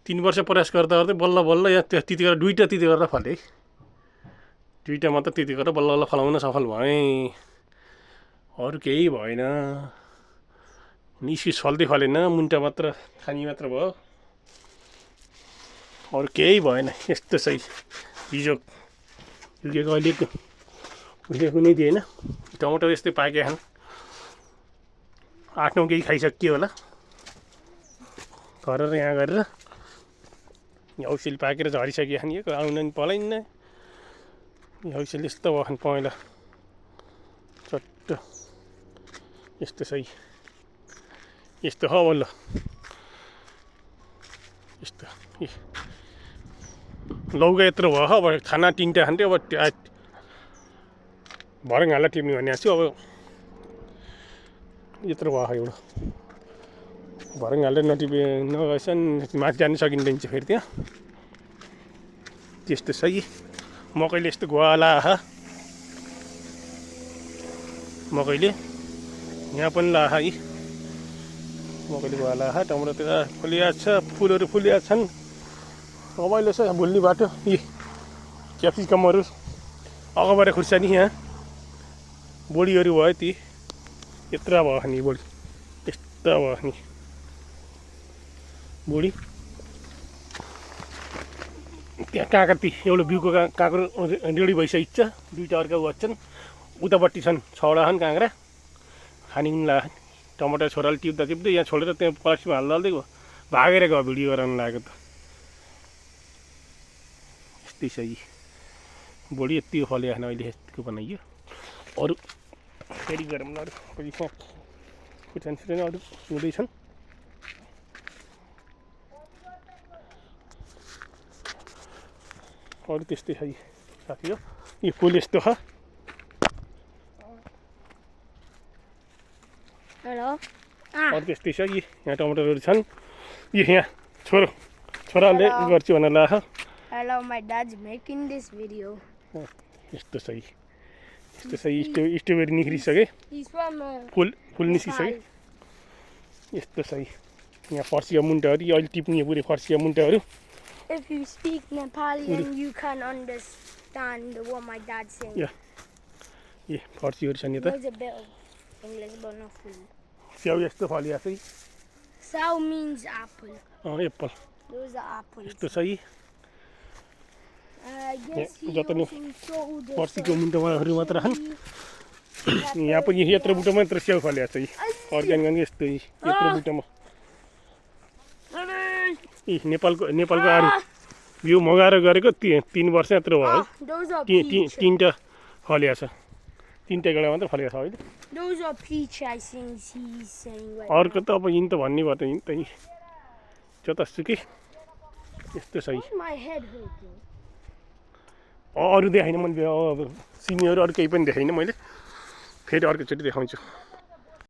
3 वर्ष प्रयास गर्दा गर्दै बल्ल बल्ल यहाँ त्यति गरेर दुईटा त्यति गरेर फले है। दुईटा मात्र त्यति गरेर बल्ल बल्ल फलाउन सफल भएँ। अरू केही भएन। इस्कुस फल्दै फलेन, मुन्टा मात्र खानी मात्र भयो। अरू केही भएन। यस्तो सही बिजोग उहिलेको अहिलेको उहिलेको कुनै दिएन। टमाटर यस्तै पाके खान 8-9 केही खाइसकियो होला गरेर यहाँ गरेर। यहाँ औसेली पाकेर झरिसक्यो खान। यो आउन नि पलाइन्न। यो औसेली यस्तो भयो खान पहेँला चट्ट यस्तो सही यस्तो हो बल्ल यस्तो लौका यत्रो भयो। अब खाना 3टा खान्थ्यो। अब भरे हाल्दा टिप्ने भन्ने छु। अब यत्रो भयो एउटा भरे हाल्दै नटिपे नगएछन् माथि जानु सकिँदैन फेरि त्यहाँ। त्यस्तो सही मकैले यस्तो गुवाला मकैले यहाँ पनि ला है। मकैले गुवाला टमाटर फुलिया छ, फुलहरू फुलिया छन्। रमाइलो छ भुल्ने बाटो। यी क्याप्सिकमहरू अगाबाट खुर्सानी यहाँ बोडीहरू भयो। ती यत्रो भयो नि बोडी यस्तो भयो नि बोडी। त्यहाँ काँक्रा ती एउटा बिउको काँक्रो रेडी भइसकेको छ। 2टा अर्का बच्छन् उतापट्टि छन् 6वटा छन् काँक्रा खाने पनि ला। टमाटर छोराले टिप्दा टिप्दै यहाँ छोडेर त्यहाँ प्लास्टिकमा हाल्दा हाल्दै भागेर गयो भिडियो गराउनु लागेको त। यस्तै सही बोडी यति फल्यो खान अहिले यतिको बनाइयो। अरू फेरि गरौँ न। अरू खुर्सानी सुर्सानी अरू हुँदैछन्। अरू त्यस्तै छ साथी हो। यो फुल यस्तो छ। अरू त्यस्तै छ। यहाँ टमाटरहरू छन्। यहाँ छोराले गर्छु भनेर ला। Hello, my dad's making this video. यस्तो सही यस्तो सही स्ट्रबेरी निस्किसके। He's from फुल निस्किसके यस्तो सही। यहाँ फर्सीका मुन्टाहरू अहिले टिप्ने पुरै फर्सीका मुन्टाहरू। If you speak Nepali and you can understand what my dad's saying. ए फर्सीहरू छन् यता। There's a bit of English but not fully. स्याउ यस्तो फलिया चाहिँ। Sao means apple. Apple Those are apples. यस्तो सही। I guess he जति also showed us फर्सीको मुन्टाहरू मात्र छन्। यहाँ पनि यत्रो बुटोमा यत्रो स्याउ फलिया छ। अर्ग्यानिक यस्तै यत्रो बुटोमा। नेपालको आरू बिउ मगाएर गरेको 3 वर्ष यत्रो भयो। those are peach. 3टा फलिया छ। 3टा गडा मात्र फलिया छ अहिले। Those are peach, I think he's saying right अर्को त अब यिन त भन्ने भयो त यिन त जतासुकै यस्तो सही। my head hurting. अरू देखाइन मैले सिमीहरू अरू केही पनि देखाइनँ मैले। फेरि अर्कोचोटि देखाउँछु।